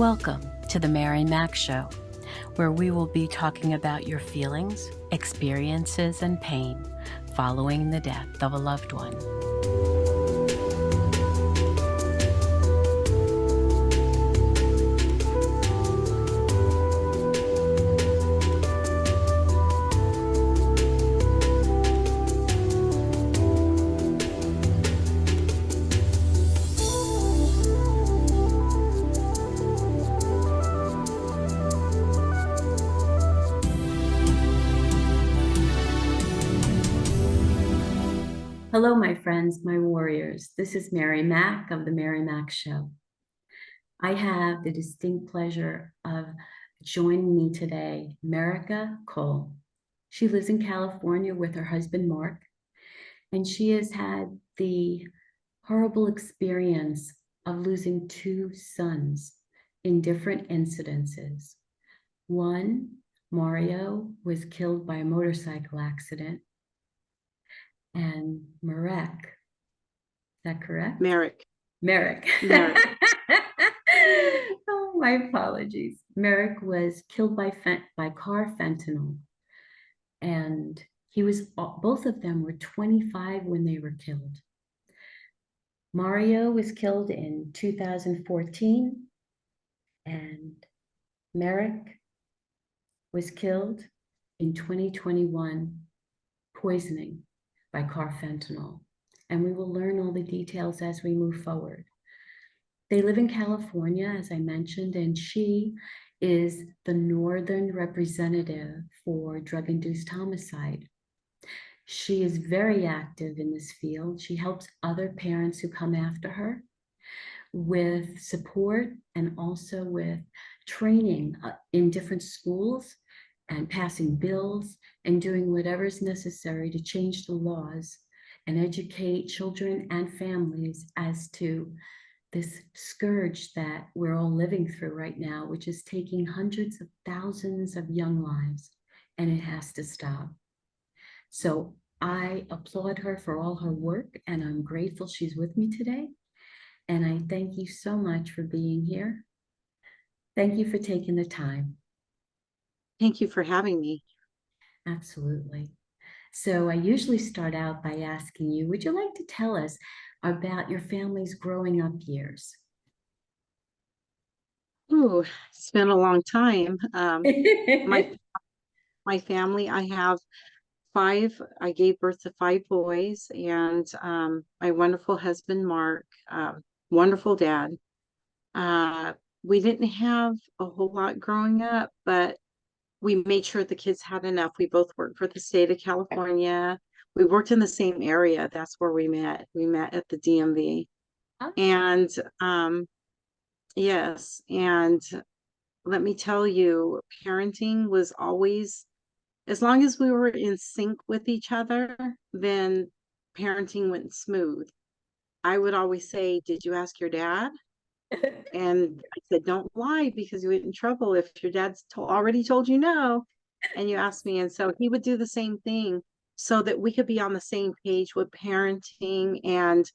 Welcome to the Mary Mac Show, where we will be talking about your feelings, experiences, and pain following the death of a loved one. Hello, my friends, my warriors. This is Mary Mac of the Mary Mac Show. I have the distinct pleasure of joining me today, Mareka Cole. She lives in California with her husband, Mark, and she has had the horrible experience of losing two sons in different incidences. One, Mario, was killed by a motorcycle accident. And Marek, is that correct? Marek. Marek. Oh, my apologies. Marek was killed by Carfentanil. And both of them were 25 when they were killed. Mario was killed in 2014, and Marek was killed in 2021, poisoning by Carfentanil, and we will learn all the details as we move forward. They live in California, as I mentioned, and she is the northern representative for drug-induced homicide. She is very active in this field. She helps other parents who come after her with support and also with training in different schools and passing bills and doing whatever is necessary to change the laws and educate children and families as to this scourge that we're all living through right now, which is taking hundreds of thousands of young lives, and it has to stop. So I applaud her for all her work, and I'm grateful she's with me today. And I thank you so much for being here. Thank you for taking the time. Thank you for having me. Absolutely. So I usually start out by asking you, would you like to tell us about your family's growing up years? Ooh, it's been a long time. My family, I have five. I gave birth to five boys, and my wonderful husband, Mark, wonderful dad. We didn't have a whole lot growing up, but we made sure the kids had enough. We both worked for the state of California. We worked in the same area. That's where we met. We met at the DMV. And yes, and let me tell you, parenting was always, as long as we were in sync with each other, then parenting went smooth. I would always say, "Did you ask your dad?" And I said, "Don't lie, because you get in trouble if your dad's already told you no and you asked me." And so he would do the same thing so that we could be on the same page with parenting and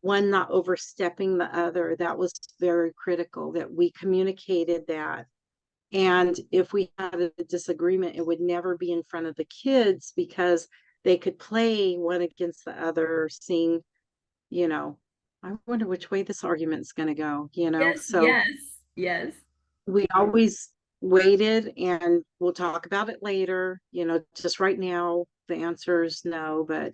one not overstepping the other. That was very critical, that we communicated that. And if we had a disagreement, it would never be in front of the kids, because they could play one against the other, seeing, I wonder which way this argument's going to go, Yes, So yes. we always waited, and we'll talk about it later. Just right now, the answer is no, but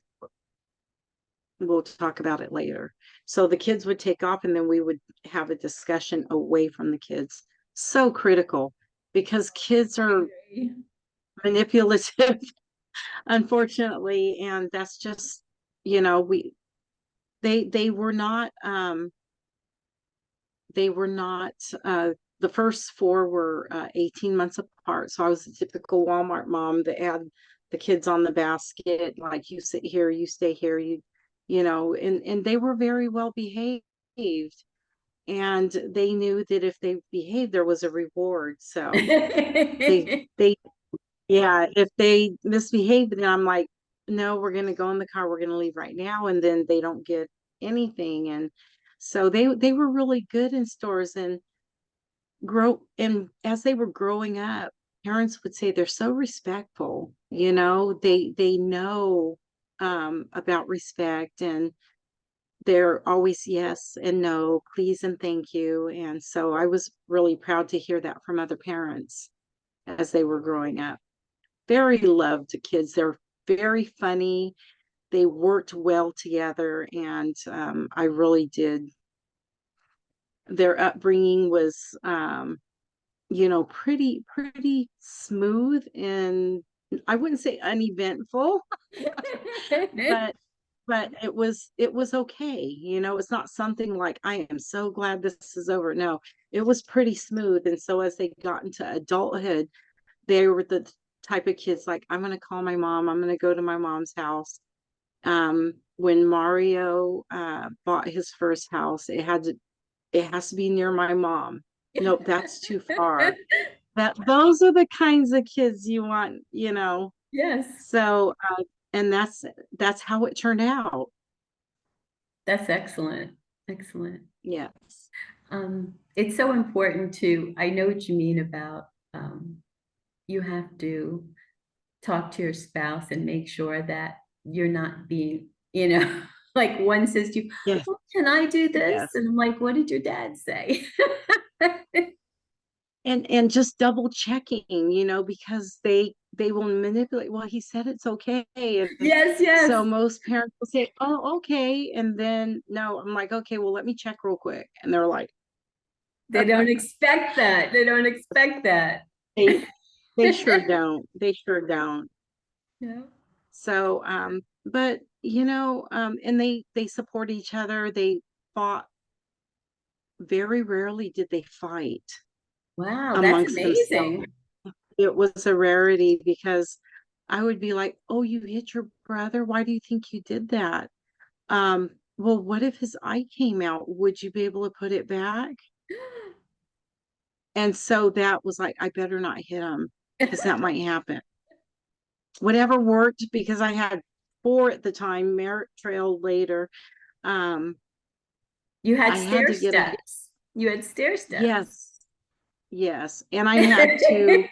we'll talk about it later. So the kids would take off, and then we would have a discussion away from the kids. So critical, because kids are manipulative, unfortunately, and that's just, they were not the first four were 18 months apart. So I was a typical Walmart mom that had the kids on the basket, like, you sit here, you stay here, and they were very well behaved, and they knew that if they behaved, there was a reward. So yeah, if they misbehaved, then I'm like, "No, we're going to go in the car. We're going to leave right now." And then they don't get anything. And so they were really good in stores. And as they were growing up, parents would say they're so respectful, they know about respect, and they're always yes and no, please and thank you. And so I was really proud to hear that from other parents as they were growing up. Very loved kids. They're very funny. They worked well together, and I really did. Their upbringing was, pretty smooth, and I wouldn't say uneventful, but it was okay. It's not something like, I am so glad this is over. No, it was pretty smooth. And so as they got into adulthood, they were the type of kids like, I'm going to call my mom. I'm going to go to my mom's house. When Mario bought his first house, it has to be near my mom. Nope, that's too far. Those are the kinds of kids you want. Yes, So and that's how it turned out. that's excellent. Excellent. Yes. It's so important to, I know what you mean about you have to talk to your spouse and make sure that you're not being, like one says to you, Yes. "Well, can I do this?" Yes. And I'm like, what did your dad say? And just double checking, because they will manipulate. Well, he said it's okay. And Yes, so yes. most parents will say, oh, okay. And then no, I'm like, okay, well, let me check real quick. And they're like, They don't expect that. They don't expect that. they they sure don't. They sure don't. Yeah. So but and they support each other. They fought. Very rarely did they fight Wow, that's amongst themselves. amazing. It was a rarity, because I would be like, oh, you hit your brother? Why do you think you did that? Well, what if his eye came out? Would you be able to put it back? And so that was like, I better not hit him, because that might happen. Whatever worked, because I had four at the time, Merritt Trail later. Um, You had I had stair to get a, steps. You had stair steps. yes, yes. And I had to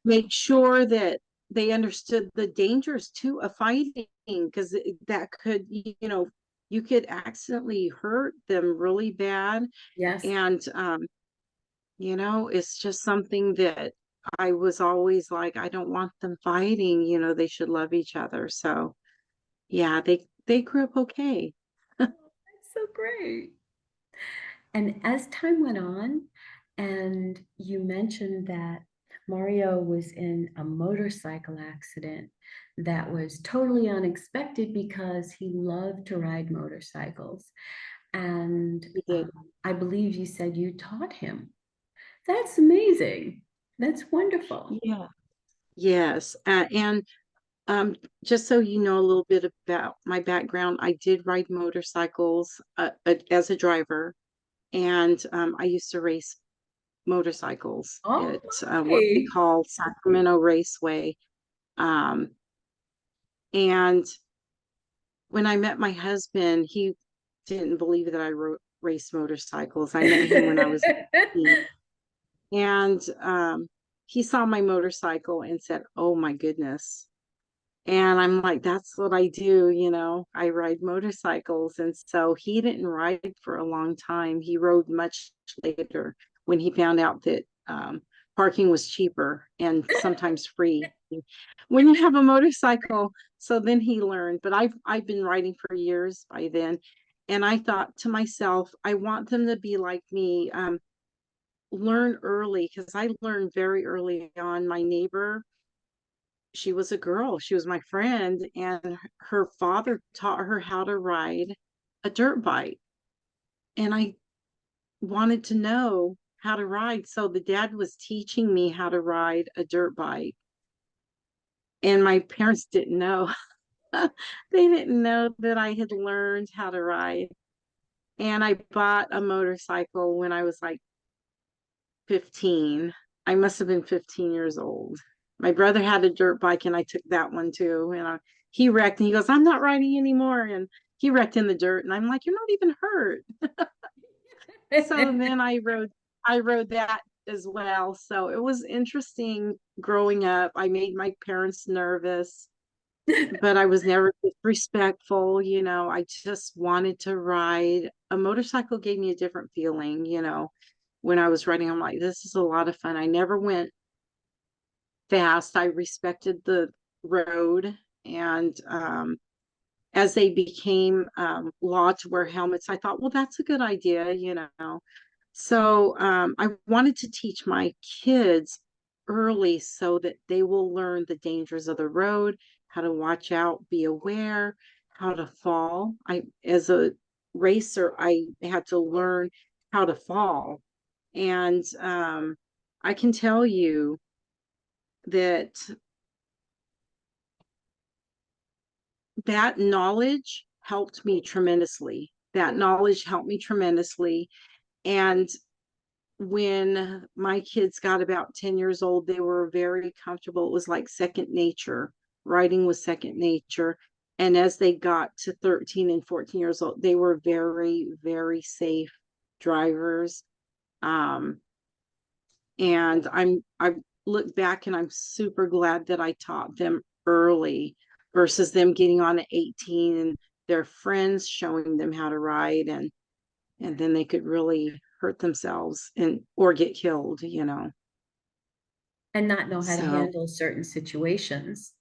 make sure that they understood the dangers too of fighting, because that could, you could accidentally hurt them really bad. Yes. And it's just something that I was always like, I don't want them fighting. They should love each other. So yeah, they grew up okay. That's so great. And as time went on, and you mentioned that Mario was in a motorcycle accident that was totally unexpected because he loved to ride motorcycles. And We did. I believe you said you taught him. That's amazing. That's wonderful. Yeah. Yes. And just so you know a little bit about my background, I did ride motorcycles as a driver, and I used to race motorcycles Oh at what they my. call Sacramento Raceway. Um, and when I met my husband, he didn't believe that I raced motorcycles. I met him when I was 18, and he saw my motorcycle and said, "Oh my goodness." And I'm like, that's what I do. I ride motorcycles. And so he didn't ride for a long time. He rode much later, when he found out that parking was cheaper and sometimes free when you have a motorcycle. So then he learned, but I've been riding for years by then. And I thought to myself, I want them to be like me, learn early, because I learned very early on. My neighbor, she was a girl, she was my friend, and her father taught her how to ride a dirt bike. And I wanted to know how to ride. So the dad was teaching me how to ride a dirt bike. And my parents didn't know. They didn't know that I had learned how to ride. And I bought a motorcycle when I was like 15. I must have been 15 years old. My brother had a dirt bike, and I took that one too. And he wrecked, and he goes, I'm not riding anymore. And he wrecked in the dirt. And I'm like, you're not even hurt. So then I rode that as well. So it was interesting growing up. I made my parents nervous, but I was never disrespectful. I just wanted to ride. A motorcycle gave me a different feeling, when I was riding. I'm like, this is a lot of fun. I never went fast. I respected the road. And as they became law to wear helmets, I thought, well, that's a good idea. So I wanted to teach my kids early so that they will learn the dangers of the road, how to watch out, be aware, how to fall. As a racer, I had to learn how to fall. And I can tell you that that knowledge helped me tremendously. That knowledge helped me tremendously. And when my kids got about 10 years old, they were very comfortable. It was like second nature. Riding was second nature. And as they got to 13 and 14 years old, they were very, very safe drivers. Um, and I look back and I'm super glad that I taught them early versus them getting on at 18 and their friends showing them how to ride, and then they could really hurt themselves and or get killed. And not know how to So handle certain situations.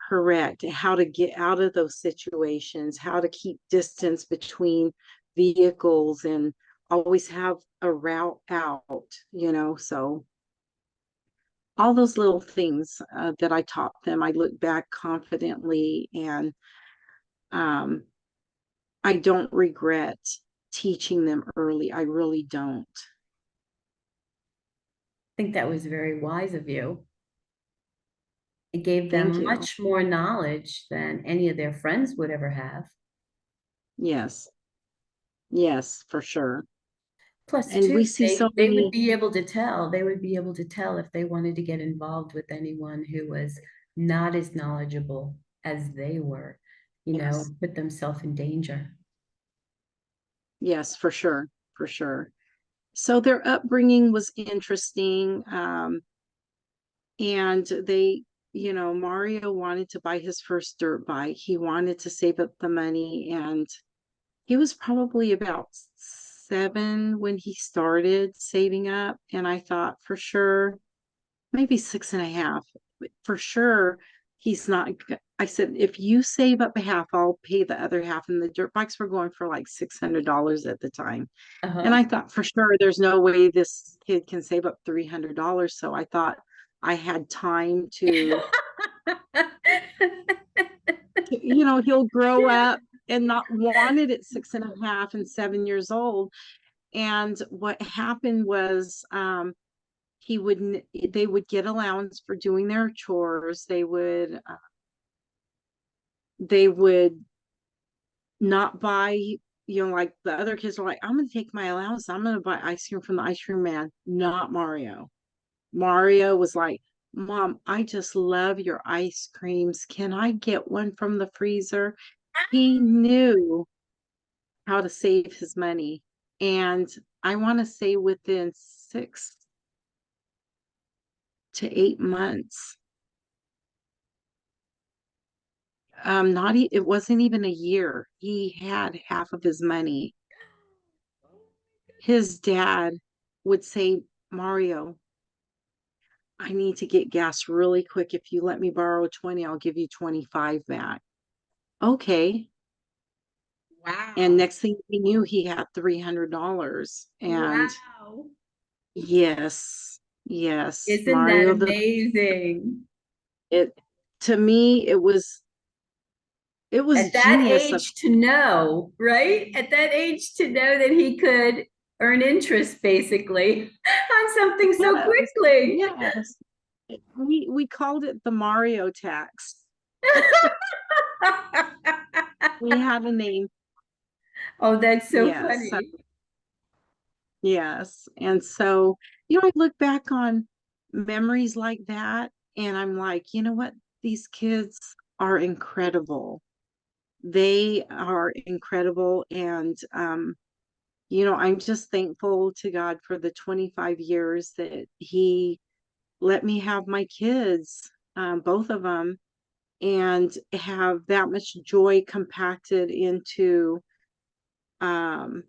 correct. How to get out of those situations, how to keep distance between vehicles and always have a route out. So all those little things that I taught them, I look back confidently, and um, I don't regret teaching them early. I really don't. I think that was very wise of you. It gave Thank them you. much more knowledge than any of their friends would ever have. Yes. Yes, for sure. Plus, And we too, see so they would many, be able to tell. They would be able to tell if they wanted to get involved with anyone who was not as knowledgeable as they were, yes, put themselves in danger. yes, for sure, for sure. So their upbringing was interesting. And Mario wanted to buy his first dirt bike. He wanted to save up the money, and he was probably about 7 when he started saving up. And I thought for sure, maybe 6.5, but for sure, he's not. I said, if you save up a half, I'll pay the other half. And the dirt bikes were going for like $600 at the time. And Uh-huh. I thought for sure there's no way this kid can save up $300. So I thought I had time he'll grow up and not want it at 6.5 and 7 years old. And what happened was they would get allowance for doing their chores. They would not buy, like the other kids are like, I'm going to take my allowance. I'm going to buy ice cream from the ice cream man. Not Mario. Mario was like, Mom, I just love your ice creams. Can I get one from the freezer? He knew how to save his money. And I want to say within 6 to 8 months, it wasn't even a year, he had half of his money. His dad would say, Mario, I need to get gas really quick. If you let me borrow 20, I'll give you 25 back. Okay. And Wow. next thing he knew, he had $300. And Wow. yes, yes, Isn't that Mario, amazing? it to me, it was At that genius of age to know, right? At that age to know that he could earn interest basically on something so yes, quickly. yes. We called it the Mario tax. We had a name. Oh, that's so Yes, funny. yes. And so, I look back on memories like that, and I'm like, you know what? These kids are incredible. They are incredible. And I'm just thankful to God for the 25 years that He let me have my kids, both of them, and have that much joy compacted um,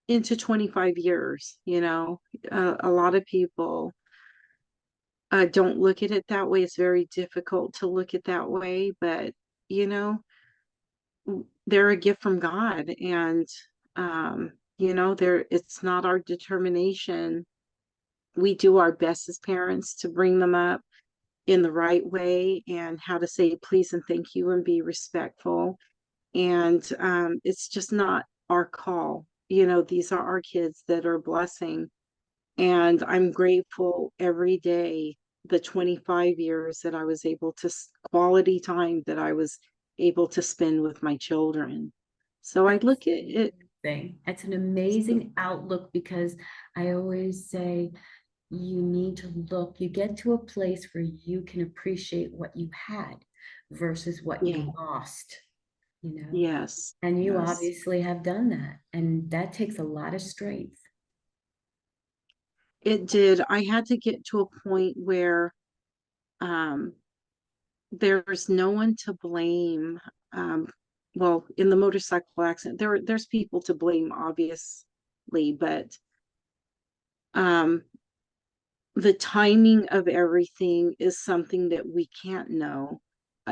into 25 years. A lot of people don't look at it that way. It's very difficult to look at that way, but you know, they're a gift from God, and it's not our determination. We do our best as parents to bring them up in the right way and how to say please and thank you and be respectful. And it's just not our call. These are our kids that are a blessing. And I'm grateful every day, the 25 years that I was able to, quality time that I was able to spend with my children. So I That's look at it. thing. It's an amazing outlook because I always say you need to look, you get to a place where you can appreciate what you had versus what Yeah, you lost, yes, and you yes. obviously have done that. And that takes a lot of strength. It did. I had to get to a point where um, there's no one to blame. Um, well, in the motorcycle accident, there's people to blame, obviously, but um, the timing of everything is something that we can't know,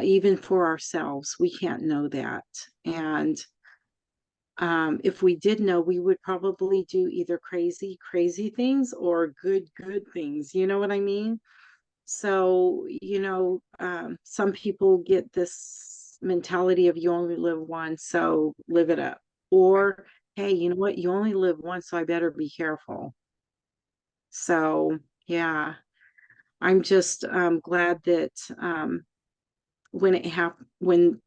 even for ourselves. We can't know that. And if we did know, we would probably do either crazy things or good things. You know what I mean? So, some people get this mentality of you only live once, so live it up. Right. Or, hey, you know what? You only live once, so I better be careful. So, yeah, I'm just glad that when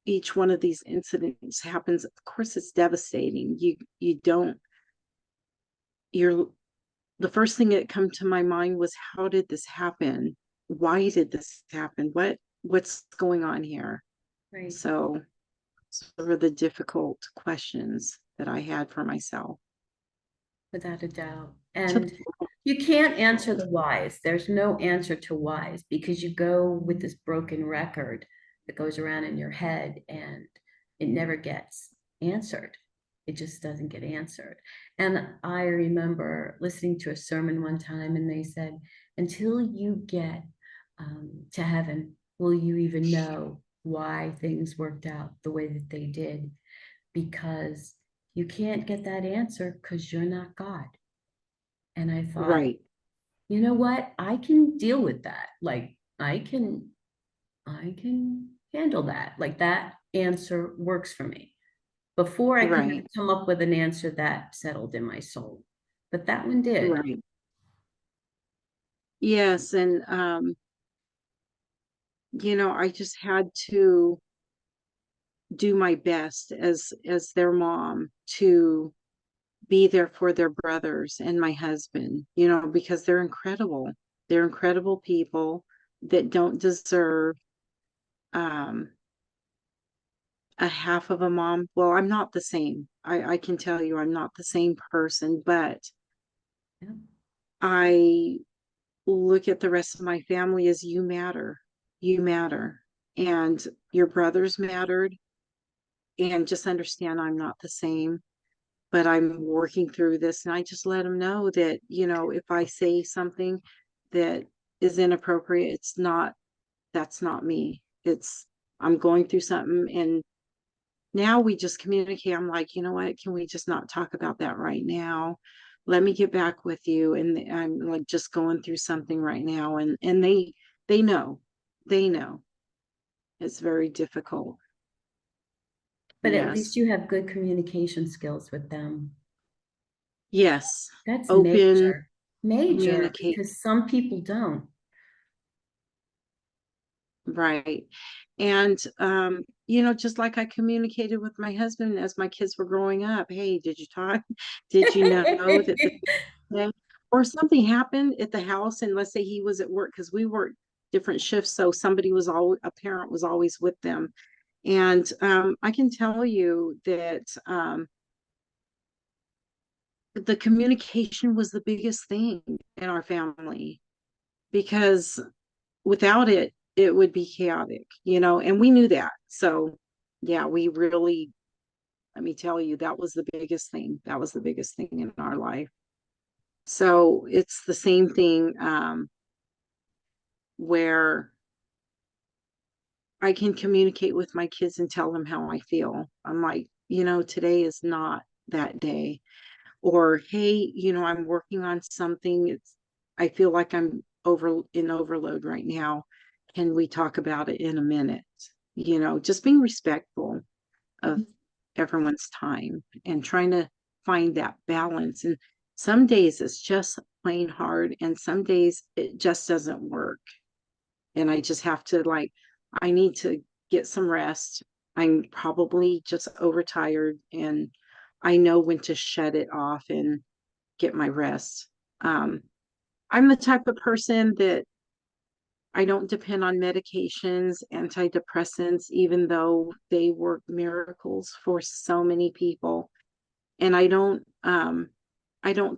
each one of these incidents happens, of course, it's devastating. You don't, you're the first thing that come to my mind was, how did this happen? Why did this happen? What's going on here? Right. So sort of the difficult questions that I had for myself. Without a doubt. To And you can't answer the whys. There's no answer to whys because you go with this broken record that goes around in your head and it never gets answered. It just doesn't get answered. And I remember listening to a sermon one time and they said, until you get to heaven, will you even know why things worked out the way that they did? Because you can't get that answer because you're not God. And I thought, right, you know what? I can deal with that. Like I can handle that. Like that answer works for me. Before I couldn't right, come up with an answer that settled in my soul. But that one did. right. Yes, and I just had to do my best as their mom to be there for their brothers and my husband, because they're incredible. They're incredible people that don't deserve um a half of a mom. Well, I'm not the same. I can tell you I'm not the same person, but Yeah. I look at the rest of my family as you matter. You matter. And your brothers mattered. And just understand I'm not the same, but I'm working through this. And I just let them know that, if I say something that is inappropriate, that's not me. I'm going through something, and now we just communicate. I'm like, you know what? Can we just not talk about that right now? Let me get back with you. And I'm like just going through something right now. And they know. They know. It's very difficult. But at least Yes. you have good communication skills with them. Yes. That's Open, major, major, communicate. because some people don't. Right. And just like I communicated with my husband as my kids were growing up, hey, did you talk? Did you know that this happened? Or something happened at the house, and let's say he was at work, because we worked different shifts, so a parent was always with them. And I can tell you that the communication was the biggest thing in our family, because without it, it would be chaotic, and we knew that. So, yeah, we really, let me tell you, that was the biggest thing. That was the biggest thing in our life. So it's the same thing, where I can communicate with my kids and tell them how I feel. I'm like, today is not that day. Or, hey, I'm working on something. I feel like I'm in overload right now. Can we talk about it in a minute? Just being respectful of everyone's time and trying to find that balance. And some days it's just plain hard, and some days it just doesn't work. And I just have to, like, I need to get some rest. I'm probably just overtired, and I know when to shut it off and get my rest. Um, I'm the type of person that I don't depend on medications, antidepressants, even though they work miracles for so many people. And I don't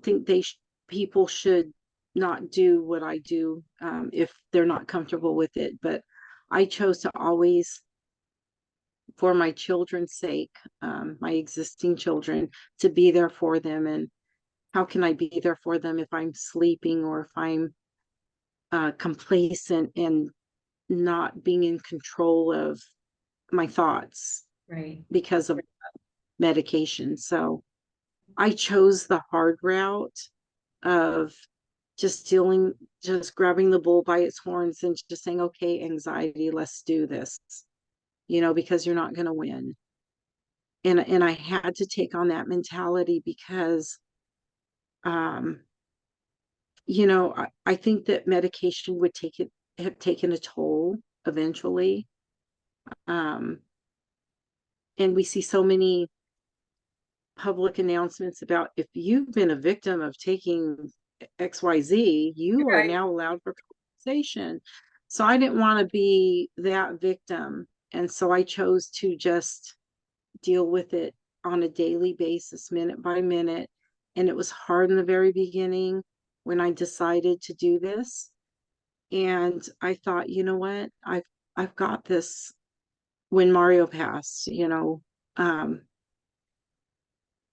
think people should not do what I do, if they're not comfortable with it. But I chose to always, for my children's sake, my existing children, to be there for them. And how can I be there for them if I'm sleeping, or if I'm complacent and not being in control of my thoughts Right. because of medication? So I chose the hard route of just grabbing the bull by its horns and just saying, okay, anxiety, let's do this, because you're not going to win. And I had to take on that mentality because, um, I think that medication would have taken a toll eventually. Um, and we see so many public announcements about, if you've been a victim of taking XYZ, you are Right. now allowed for compensation. So I didn't want to be that victim. And so I chose to just deal with it on a daily basis, minute by minute. And it was hard in the very beginning when I decided to do this. And I thought, you know what? I've got this. When Mario passed,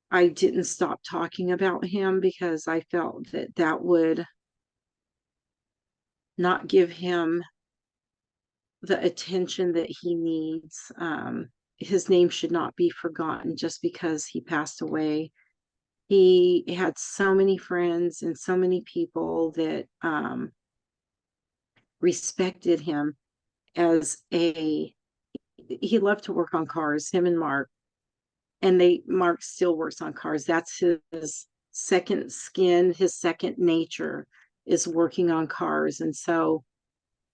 I didn't stop talking about him because I felt that that would not give him the attention that he needs. His name should not be forgotten just because he passed away. He had so many friends and so many people that, respected him as he loved to work on cars, him and Mark. And Mark still works on cars. That's his second skin, his second nature is working on cars. And so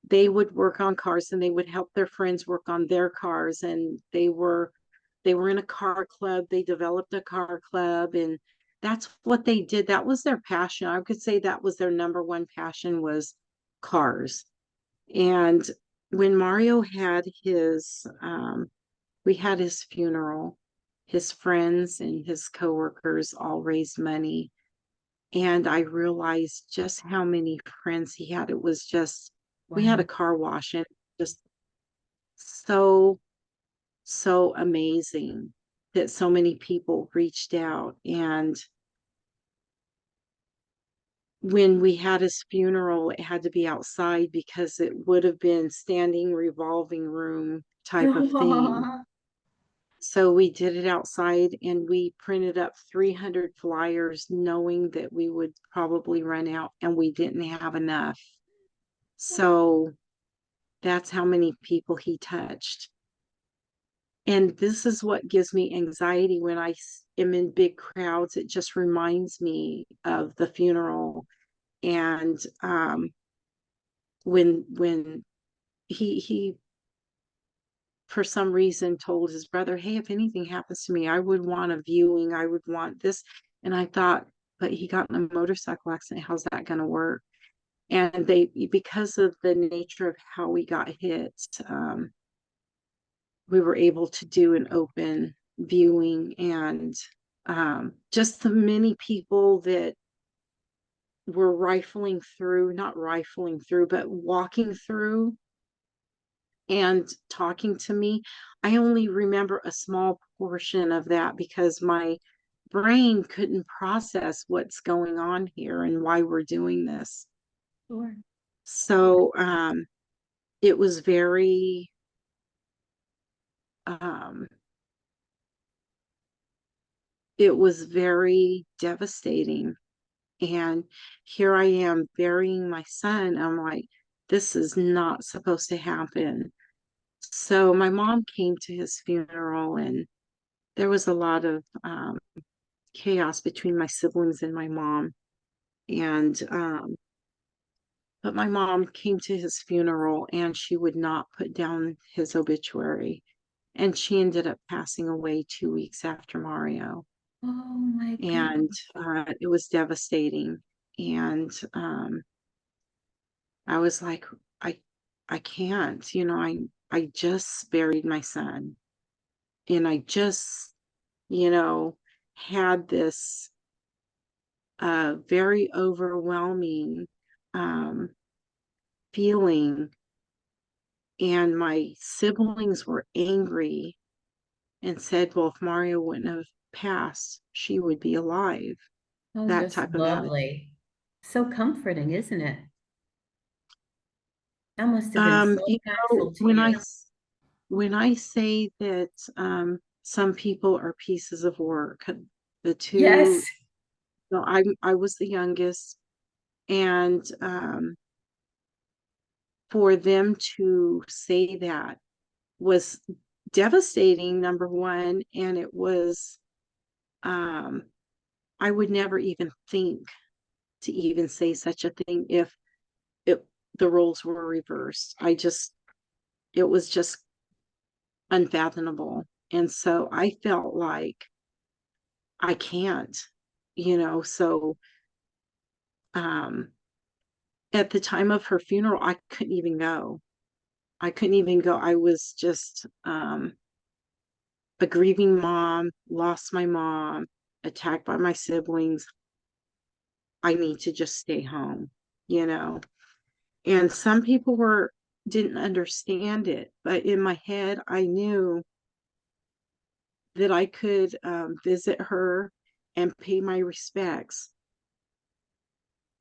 they would work on cars, and they would help their friends work on their cars. And they were in a car club. They developed a car club, and that's what they did. That was their passion. I could say that was their number one passion, was cars. And when Mario had we had his funeral, his friends and his coworkers all raised money. And I realized just how many friends he had. It was just, we had a Wow. car wash, and just so, so amazing that so many people reached out. And when we had his funeral, it had to be outside because it would have been standing revolving room type of thing. So we did it outside, and we printed up 300 flyers knowing that we would probably run out, and we didn't have enough. So that's how many people he touched. And this is what gives me anxiety when I am in big crowds. It just reminds me of the funeral. And when he for some reason told his brother, hey, if anything happens to me, I would want a viewing, I would want this. And I thought, but he got in a motorcycle accident, how's that going to work? And because of the nature of how we got hit, we were able to do an open viewing. And just the many people that were not rifling through, but walking through and talking to me. I only remember a small portion of that because my brain couldn't process what's going on here and why we're doing this. Sure. So it was very um, it was very devastating. And here I am burying my son. I'm like, this is not supposed to happen. So my mom came to his funeral, and there was a lot of chaos between my siblings and my mom. And but my mom came to his funeral, and she would not put down his obituary. And she ended up passing away 2 weeks after Mario. Oh my And goodness. it was devastating. And I was like, I I can't, I just buried my son, and I just, you know, had this very overwhelming um feeling, and my siblings were angry and said, well, if Mario wouldn't have passed, she would be alive. Oh, That just type of attitude. lovely. So comforting, isn't it? That must have been so You know, impactful to you. when I say that some people are pieces of work, the two, Yes. no, I was the youngest, and for them to say that was devastating, number one, and it was um, I would never even think to even say such a thing if it the roles were reversed. It was just unfathomable. And so I felt like I can't, so um at the time of her funeral, I couldn't even go. I couldn't even go. I was just a grieving mom, lost my mom, attacked by my siblings. I need to just stay home, you know. And some people were didn't understand it, but in my head I knew that I could visit her and pay my respects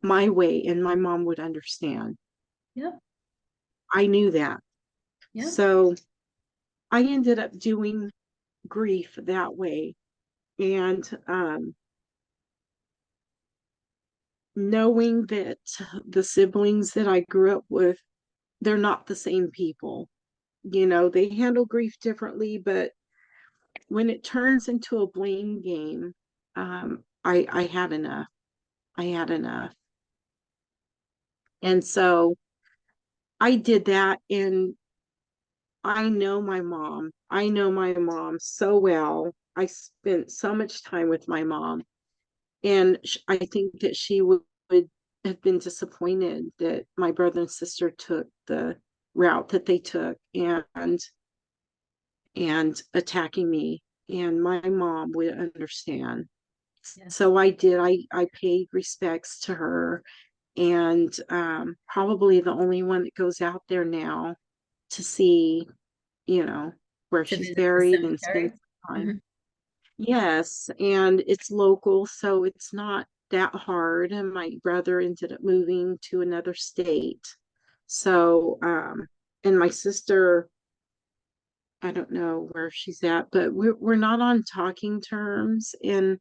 my way, and my mom would understand. Yep. I knew that. Yep. So I ended up doing grief that way. And knowing that the siblings that I grew up with, they're not the same people. They handle grief differently, but when it turns into a blame game, I had enough. I had enough. And so I did that. And I know my mom. I know my mom so well. I spent so much time with my mom. And I think that she would have been disappointed that my brother and sister took the route that they took, and attacking me. And my mom would understand. Yes. So I did. I paid respects to her, and probably the only one that goes out there now to see, you know, where To she's visit the buried and spend cemetery. time. Mhm. Yes, and it's local, so it's not that hard. And my brother ended up moving to another state. So, and my sister, I don't know where she's at, but we're not on talking terms. And,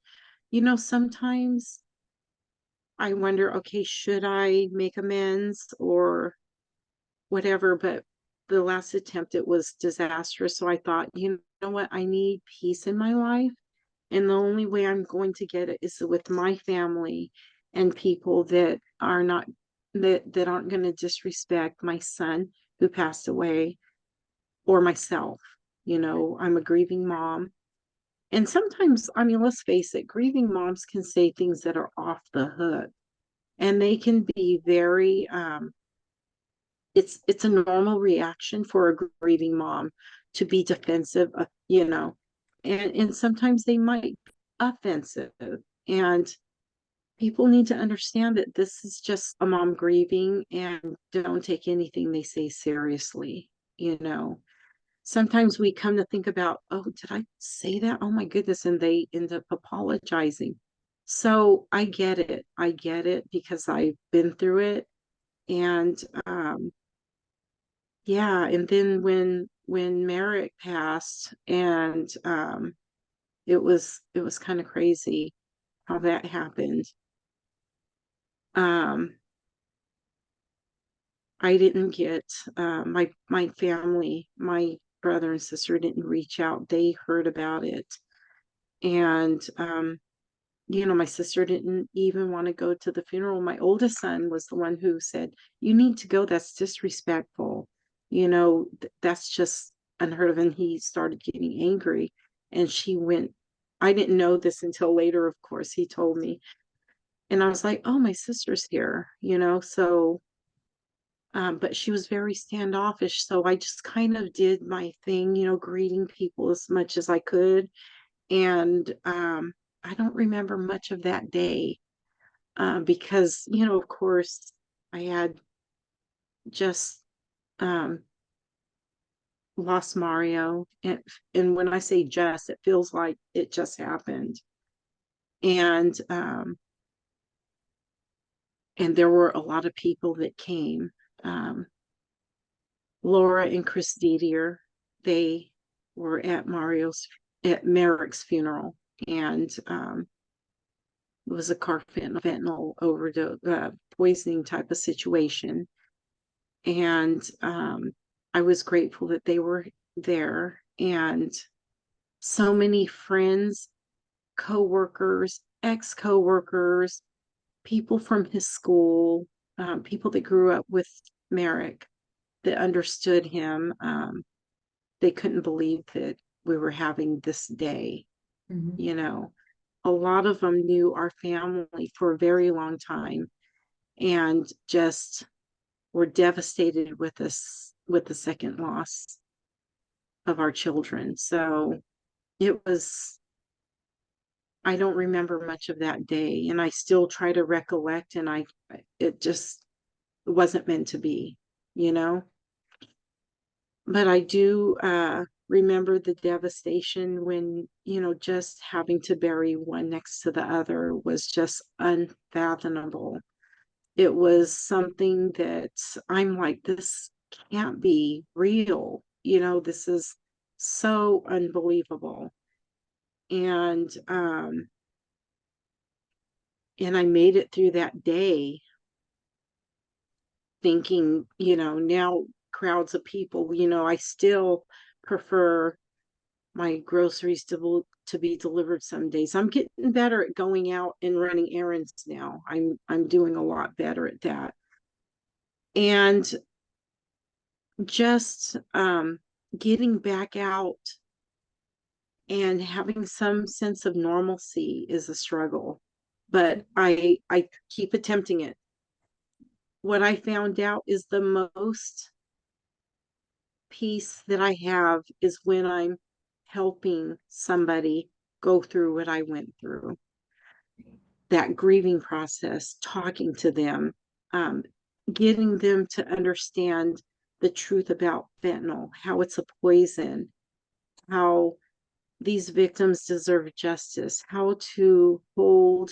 sometimes I wonder, okay, should I make amends or whatever? But the last attempt, it was disastrous. So I thought, you know what? I need peace in my life. And the only way I'm going to get it is with my family and people that aren't going to disrespect my son who passed away, or myself. I'm a grieving mom. And sometimes, I mean, let's face it, grieving moms can say things that are off the hook, and they can be very it's a normal reaction for a grieving mom to be defensive, and sometimes they might offensive. And people need to understand that this is just a mom grieving, and don't take anything they say seriously. You know, sometimes we come to think about, oh, did I say that? Oh my goodness. And they end up apologizing. So I get it. I get it because I've been through it. And yeah, and then when Marek passed, and it was kind of crazy how that happened. Um, I didn't get my family, my brother and sister didn't reach out. They heard about it, and my sister didn't even want to go to the funeral. My oldest son was the one who said, "You need to go. That's disrespectful. That's just unheard of." And he started getting angry, and she went. I didn't know this until later, of course. He told me, and I was like, "Oh, my sister's here," so. But she was very standoffish. So I just kind of did my thing, greeting people as much as I could. And I don't remember much of that day because, of course, I had just um, lost Mario. And when I say just, it feels like it just happened. And and there were a lot of people that came. Um, Laura and Chris Didier, they were at Marek's funeral, and it was a Carfentanil overdose, poisoning type of situation. And I was grateful that they were there, and so many friends, co-workers, ex-co-workers, people from his school, people that grew up with Marek that understood him. They couldn't believe that we were having this day. Mhm. A lot of them knew our family for a very long time, and just were devastated with the second loss of our children. So it was, I don't remember much of that day, and I still try to recollect, and it just wasn't meant to be, you know but I do remember the devastation when, just having to bury one next to the other was just unfathomable. It was something that I'm like, this can't be real. This is so unbelievable. And and I made it through that day thinking, now crowds of people, I still prefer my groceries to be delivered some days. I'm getting better at going out and running errands now. I'm doing a lot better at that. And just getting back out and having some sense of normalcy is a struggle, but I keep attempting it. What I found out is the most peace that I have is when I'm helping somebody go through what I went through. That grieving process, talking to them, um, getting them to understand the truth about fentanyl, how it's a poison, how these victims deserve justice, how to hold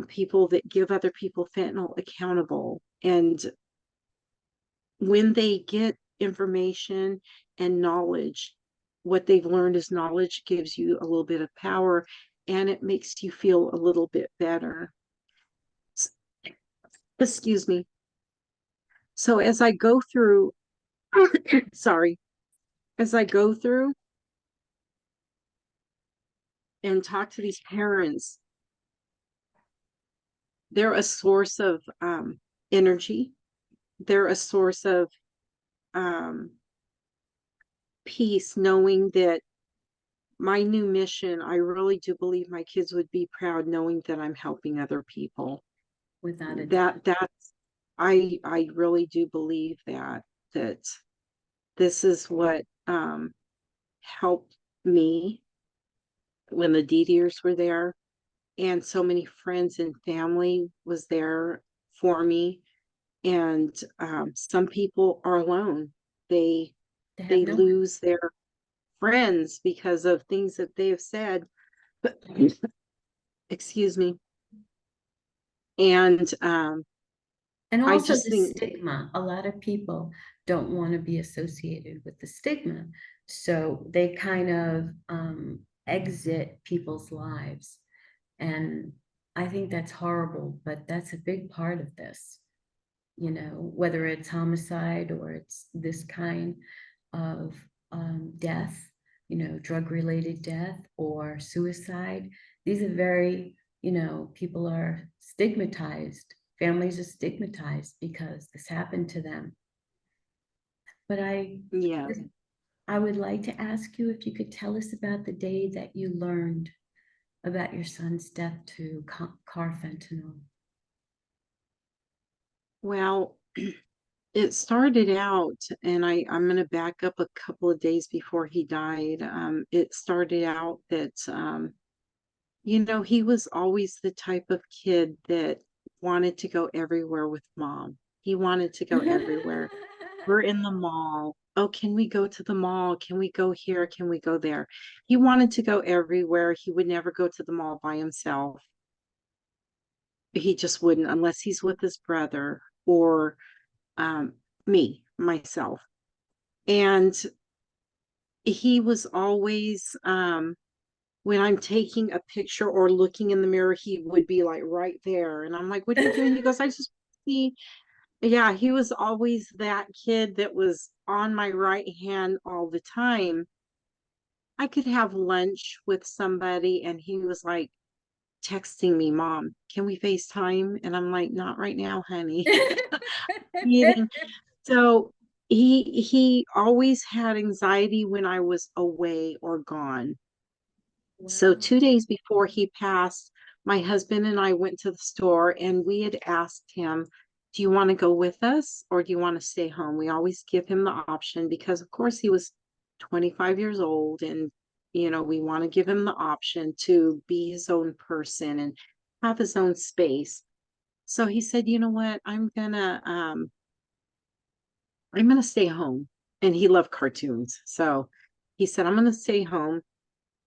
people that give other people fentanyl accountable. And when they get information and knowledge, what they've learned is knowledge gives you a little bit of power, and it makes you feel a little bit better. Excuse me. So as I go through, sorry, as I go through and talk to these parents, they're a source of energy. They're a source of um, peace, knowing that my new mission, I really do believe my kids would be proud knowing that I'm helping other people. Without a doubt. That's I really do believe that this is what helped me when the Didiers were there, and so many friends and family was there for me. And some people are alone. They They have they no one. lose their friends because of things that they have said. But excuse me. And And I also just the think, stigma. A lot of people don't want to be associated with the stigma. So they kind of exit people's lives. And I think that's horrible, but that's a big part of this, whether it's homicide or it's this kind of death, drug-related death or suicide. These are very, people are stigmatized. Families are stigmatized because this happened to them. But yeah. I would like to ask you if you could tell us about the day that you learned about your son's death to carfentanil. Well, it started out, and I'm going to back up a couple of days before he died. It started out that, he was always the type of kid that wanted to go everywhere with mom. He wanted to go everywhere. We're in the mall. Oh, can we go to the mall? Can we go here? Can we go there? He wanted to go everywhere. He would never go to the mall by himself. He just wouldn't unless he's with his brother or um, myself. And he was always, when I'm taking a picture or looking in the mirror, he would be like right there. And I'm like, what are you doing? He goes, I just see. Yeah, he was always that kid that was on my right hand all the time. I could have lunch with somebody and he was like texting me, Mom, can we FaceTime? And I'm like, not right now, honey. Eating. So he always had anxiety when I was away or gone. So Wow. 2 days before he passed, my husband and I went to the store and we had asked him, do you want to go with us or do you want to stay home? We always give him the option because of course he was 25 years old and we want to give him the option to be his own person and have his own space. So he said, you know what, I'm gonna stay home. And he loved cartoons. So he said, I'm gonna stay home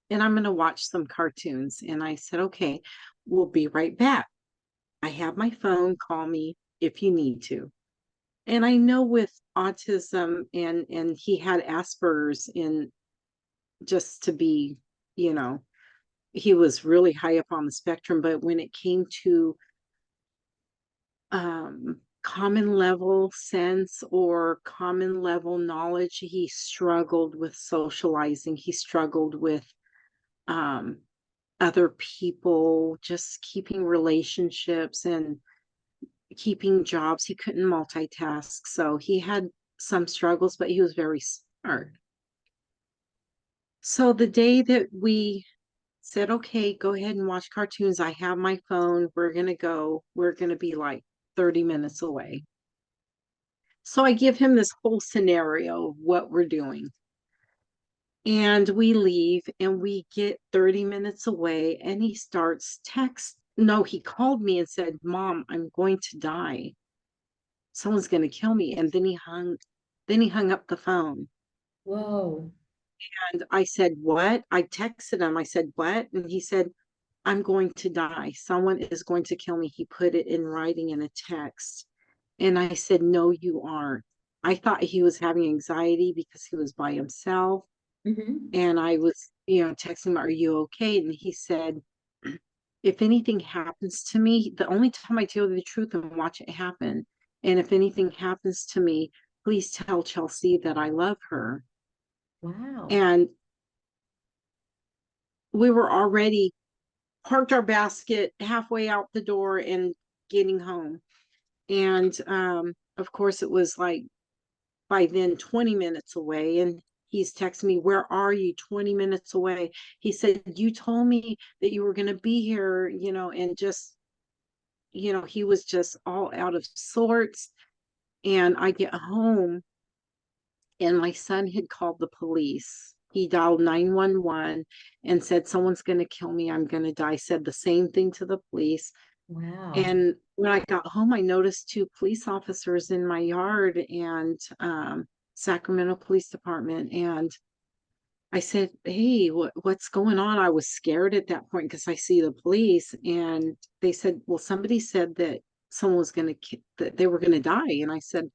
and I'm gonna watch some cartoons. And I said, okay, we'll be right back. I have my phone, call me if you need to. And I know with autism and he had Asperger's in just to be, you know, he was really high up on the spectrum, but when it came to common level sense or common level knowledge, he struggled with socializing. He struggled with um, other people, just keeping relationships and keeping jobs. He couldn't multitask. So he had some struggles, but he was very smart. So the day that we said, okay, go ahead and watch cartoons, I have my phone. We're going to go. We're going to be like 30 minutes away. So I give him this whole scenario of what we're doing. And we leave and we get 30 minutes away and he starts text. No, he called me and said, Mom, I'm going to die. Someone's going to kill me. And then he hung up the phone. Whoa. And I said, what? I texted him. I said, what? And he said, I'm going to die. Someone is going to kill me. He put it in writing in a text. And I said, no, you aren't. I thought he was having anxiety because he was by himself. Hmm. And I was, texting him, are you okay? And he said, if anything happens to me, the only time I tell you the truth and watch it happen. And if anything happens to me, please tell Chelsea that I love her. Wow. And we were already parked our basket halfway out the door and getting home. And of course, it was like by then 20 minutes away. And he's texting me, where are you? 20 minutes away. He said, you told me that you were going to be here, and just, he was just all out of sorts. And I get home and my son had called the police. He dialed 911 and said, someone's going to kill me. I'm going to die. Said the same thing to the police. Wow. And when I got home, I noticed two police officers in my yard and Sacramento Police Department. And I said, hey, what's going on? I was scared at that point because I see the police. And they said, well, somebody said that someone was going to, that they were going to die. And I said,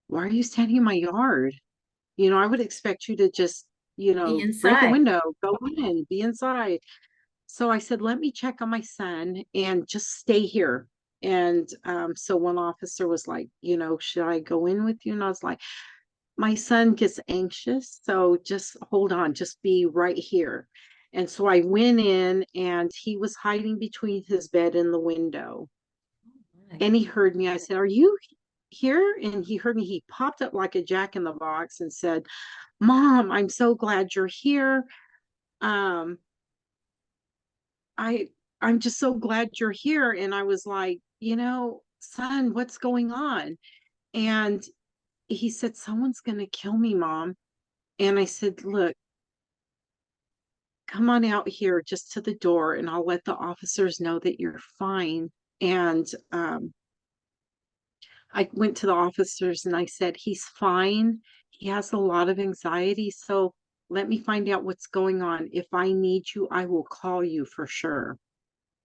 why are you standing in my yard? I would expect you to just, Be break a inside. window, go in, be inside. So I said, let me check on my son and just stay here. And so one officer was like, should I go in with you? And I was like, my son gets anxious. So just hold on, just be right here. And so I went in and he was hiding between his bed and the window. My. And he heard me. I said, are you here? And he heard me. He popped up like a jack in the box and said, Mom, I'm so glad you're here. Um, I I'm just so glad you're here. And I was like, son, what's going on? And he said, someone's gonna kill me, Mom. And I said, look, come on out here just to the door and I'll let the officers know that you're fine. And I went to the officers and I said, he's fine. He has a lot of anxiety. So let me find out what's going on. If I need you, I will call you for sure.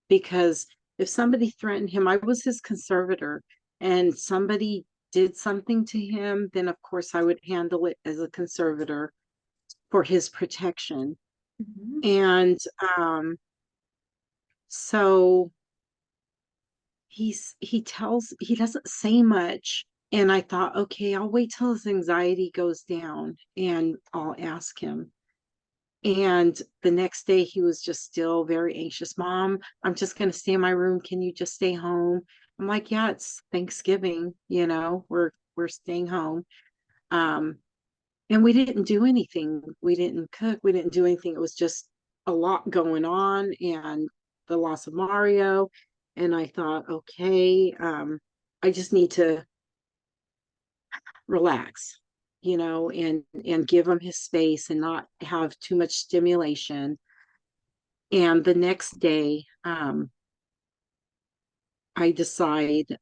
Because if somebody threatened him, I was his conservator, and somebody did something to him, then of course I would handle it as a conservator for his protection. Mhm. And so he doesn't say much. And I thought, okay, I'll wait till his anxiety goes down and I'll ask him. And the next day he was just still very anxious. Mom, I'm just going to stay in my room. Can you just stay home? I'm like, yeah, it's Thanksgiving, we're staying home. Um, and we didn't do anything. We didn't cook. We didn't do anything. It was just a lot going on and the loss of Mario. And I thought, okay, I just need to relax, and give him his space and not have too much stimulation. And the next day, I decide,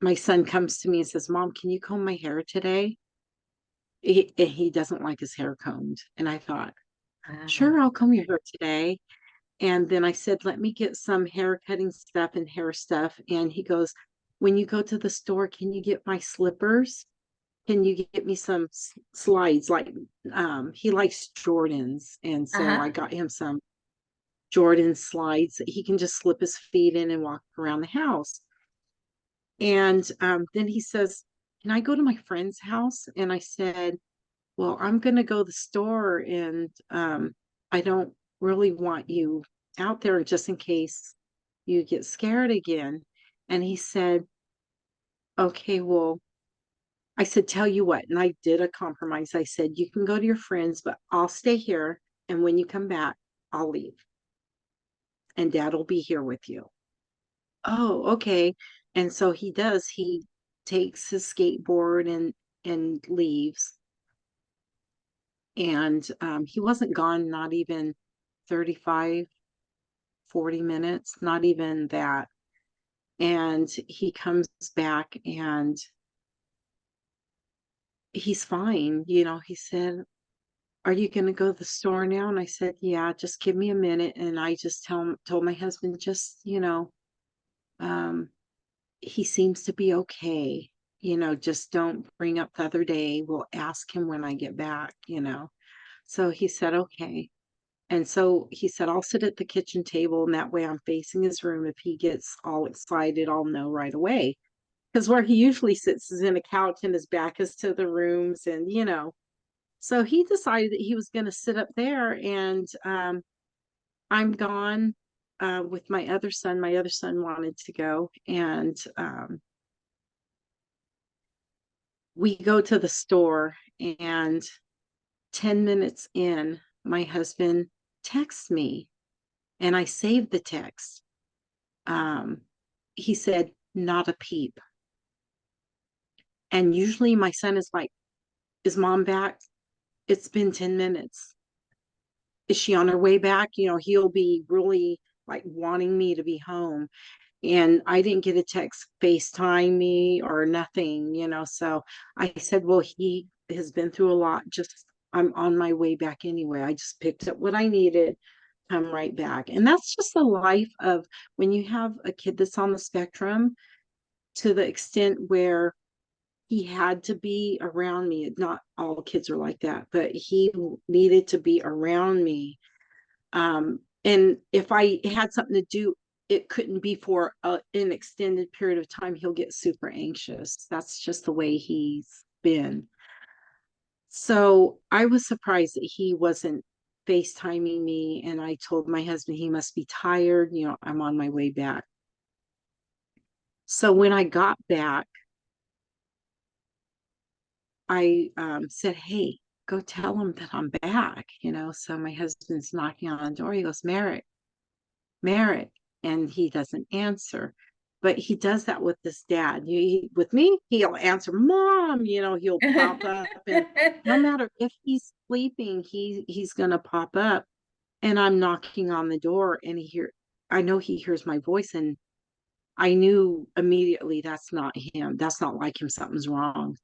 my son comes to me and says, Mom, can you comb my hair today? He doesn't like his hair combed. And I thought, Wow. sure, I'll comb your hair today. And then I said, let me get some hair cutting stuff and hair stuff. And he goes, when you go to the store, can you get my slippers? Can you get me some slides? Like, he likes Jordans. And so I Uh-huh. got him some Jordan slides that he can just slip his feet in and walk around the house. And then he says, can I go to my friend's house? And I said, well, I'm going to go to the store and I don't really want you out there just in case you get scared again. And he said, okay, well, I said, tell you what. And I did a compromise. I said, you can go to your friends, but I'll stay here. And when you come back, I'll leave and dad will be here with you. Oh, okay. And so he does. He takes his skateboard and leaves. And he wasn't gone not even 35, 40 minutes, not even that. And he comes back and he's fine. He said, are you going to go to the store now? And I said, yeah, just give me a minute. And I just told my husband, just, um, he seems to be okay. Just don't bring up the other day. We'll ask him when I get back. So he said, okay. And so he said, I'll sit at the kitchen table and that way I'm facing his room. If he gets all excited, I'll know right away. Because where he usually sits is in a couch and his back is to the rooms. And. So he decided that he was going to sit up there and I'm gone with my other son. My other son wanted to go. And we go to the store and 10 minutes in, my husband texts me and I saved the text. Um, he said, not a peep. And usually my son is like, is mom back? it's been 10 minutes. Is she on her way back? You know, he'll be really like wanting me to be home. And I didn't get a text FaceTime me or nothing, you know. So I said, well, he has been through a lot. Just I'm on my way back anyway. I just picked up what I needed, come right back. And that's just the life of when you have a kid that's on the spectrum to the extent where he had to be around me. Not all kids are like that, but he needed to be around me. And if I had something to do, it couldn't be for an extended period of time. He'll get super anxious. That's just the way he's been. So I was surprised that he wasn't FaceTiming me. And I told my husband he must be tired. You know, I'm on my way back. So when I got back, I said, hey, go tell him that I'm back, you know. So my husband's knocking on the door. He goes, Marek, and he doesn't answer. But he does that with this dad. With me, he'll answer, Mom, you know, he'll pop up. And no matter if he's sleeping, he's gonna pop up. And I'm knocking on the door and I know he hears my voice, and I knew immediately that's not him. That's not like him. Something's wrong.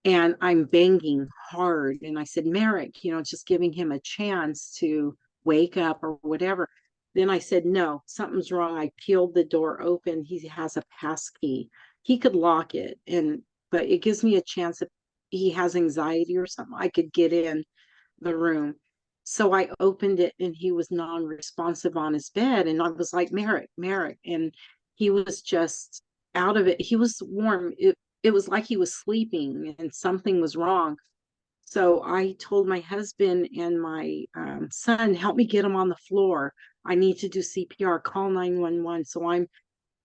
And I'm banging hard. And I said, Marek, you know, just giving him a chance to wake up or whatever. Then I said, no, something's wrong. I peeled the door open. He has a pass key. He could lock it, but it gives me a chance if he has anxiety or something, I could get in the room. So I opened it and he was non-responsive on his bed. And I was like, Marek. And he was just out of it. He was warm. It was like he was sleeping and something was wrong. So I told my husband and my son, help me get him on the floor. I need to do CPR, call 911. So I'm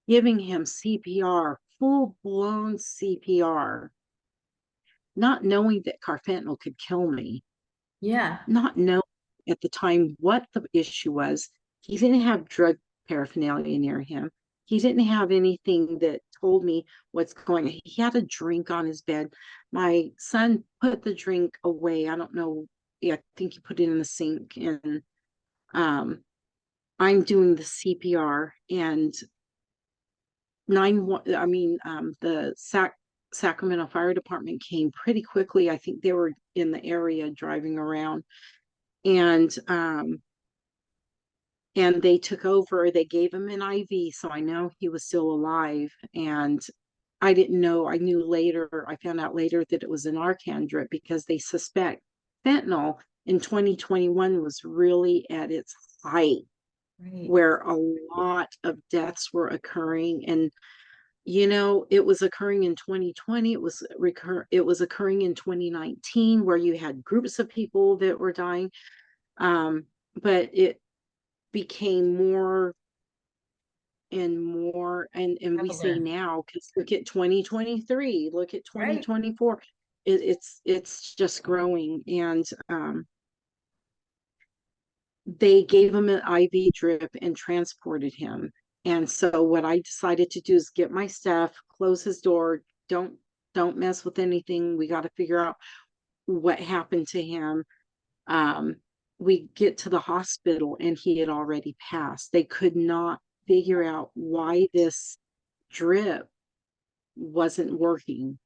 giving him CPR, full blown CPR, not knowing that carfentanil could kill me, Yeah, not knowing at the time what the issue was. He didn't have drug paraphernalia near him. He didn't have anything that told me what's going on. He had a drink on his bed. My son put the drink away. I don't know. Yeah, I think he put it in the sink. And um, I'm doing the CPR and the Sacramento Fire Department came pretty quickly. I think they were in the area driving around, and they took over. They gave him an IV, so I know he was still alive. And I didn't know. I knew later. I found out later that it was an Narcan drip because they suspect fentanyl in 2021 was really at its height, right. where a lot of deaths were occurring. And you know, it was occurring in 2020. It was occurring in 2019, where you had groups of people that were dying. But it became more and more, and we say Prevalent. now, because look at 2023, look at Right. 2024. It's just growing. And they gave him an IV drip and transported him. And so what I decided to do is get my stuff, close his door, don't mess with anything. We got to figure out what happened to him. Um, we get to the hospital and he had already passed. They could not figure out why this drip wasn't working.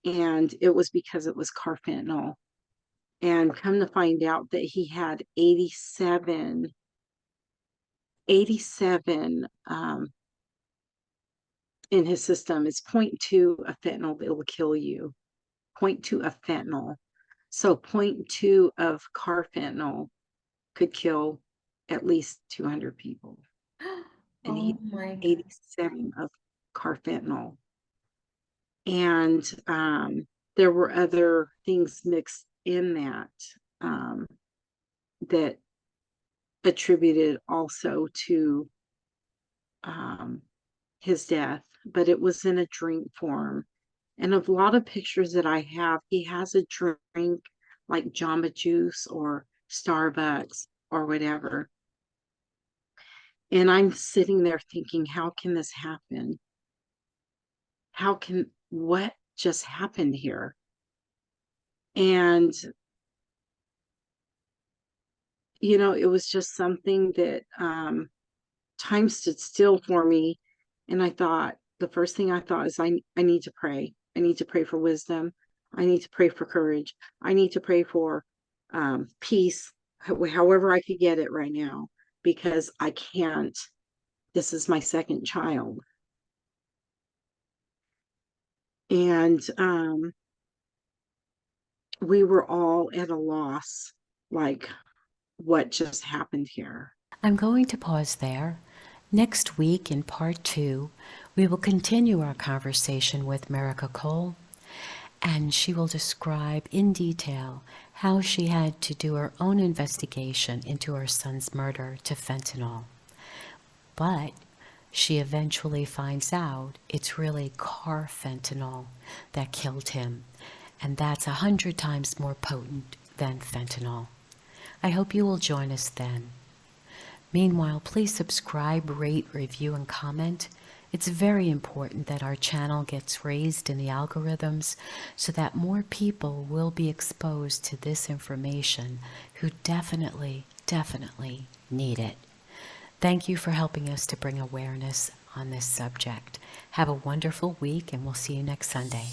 And it was because it was carfentanil. And come to find out that he had 87 in his system. It's 0.2 of fentanyl that will kill you. 0.2 of fentanyl. So 0.2 of carfentanil could kill at least 200 people. And he Oh my God. 87 of carfentanil. And there were other things mixed in that that attributed also to um, his death, but it was in a drink form. And a lot of pictures that I have, he has a drink like Jamba Juice or Starbucks or whatever. And I'm sitting there thinking, how can this happen? What just happened here? And it was just something that time stood still for me. And I thought, the first thing I thought is I need to pray. I need to pray for wisdom. I need to pray for courage. I need to pray for peace, however I could get it right now, because I can't. This is my second child. And we were all at a loss, like, what just happened here? I'm going to pause there. Next week, in part 2, we will continue our conversation with Mareka Cole, and she will describe in detail how she had to do her own investigation into her son's murder to fentanyl. But she eventually finds out it's really Carfentanil that killed him, and that's 100 times more potent than fentanyl. I hope you will join us then. Meanwhile, please subscribe, rate, review, and comment. It's very important that our channel gets raised in the algorithms so that more people will be exposed to this information who definitely need it. Thank you for helping us to bring awareness on this subject. Have a wonderful week, and we'll see you next Sunday.